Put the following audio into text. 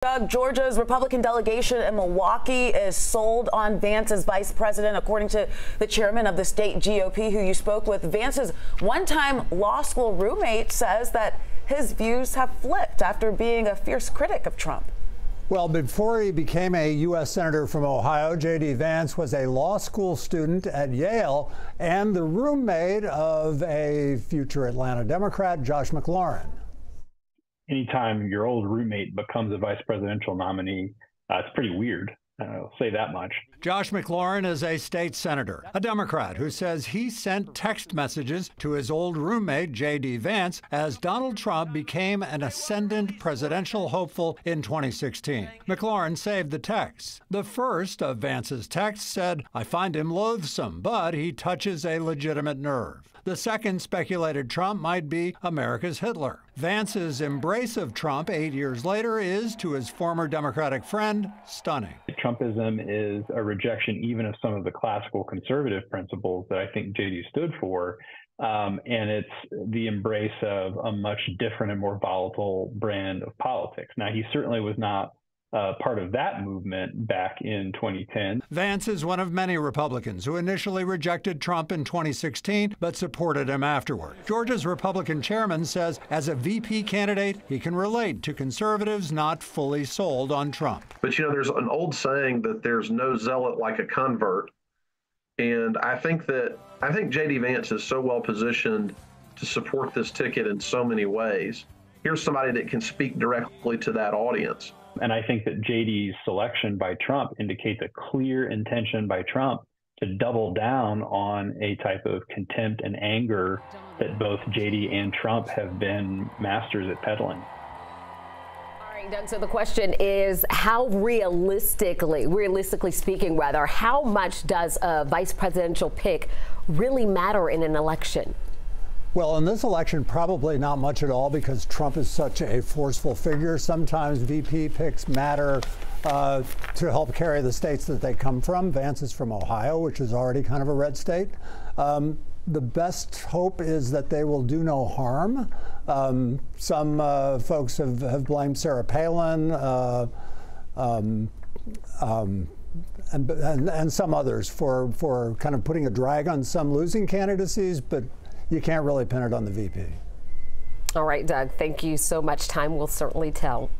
Doug, Georgia's Republican delegation in Milwaukee is sold on Vance as vice president, according to the chairman of the state GOP, who you spoke with. Vance's one-time law school roommate says that his views have flipped after being a fierce critic of Trump. Well, before he became a U.S. Senator from Ohio, JD Vance was a law school student at Yale and the roommate of a future Atlanta Democrat, Josh McLaurin. Anytime your old roommate becomes a vice presidential nominee, it's pretty weird. I'll say that much. Josh McLaurin is a state senator, a Democrat who says he sent text messages to his old roommate, JD Vance, as Donald Trump became an ascendant presidential hopeful in 2016. McLaurin saved the texts. The first of Vance's texts said, "I find him loathsome, but he touches a legitimate nerve." The second speculated Trump might be America's Hitler. Vance's embrace of Trump 8 years later is, to his former Democratic friend, stunning. Trumpism is a rejection even of some of the classical conservative principles that I think JD stood for, and it's the embrace of a much different and more volatile brand of politics. Now, he certainly was not part of that movement back in 2010. Vance is one of many Republicans who initially rejected Trump in 2016 but supported him afterward. Georgia's Republican chairman says as a VP candidate, he can relate to conservatives not fully sold on Trump. But, you know, there's an old saying that there's no zealot like a convert. And I think JD Vance is so well positioned to support this ticket in so many ways. Here's somebody that can speak directly to that audience. And I think that JD's selection by Trump indicates a clear intention by Trump to double down on a type of contempt and anger that both JD and Trump have been masters at peddling. All right, Doug, so the question is, how realistically speaking, rather, how much does a vice presidential pick really matter in an election? Well, in this election, probably not much at all because Trump is such a forceful figure. Sometimes VP picks matter to help carry the states that they come from. Vance is from Ohio, which is already kind of a red state. The best hope is that they will do no harm. Some folks have blamed Sarah Palin and some others for kind of putting a drag on some losing candidacies, but you can't really pin it on the VP. All right, Doug, thank you so much. Time will certainly tell.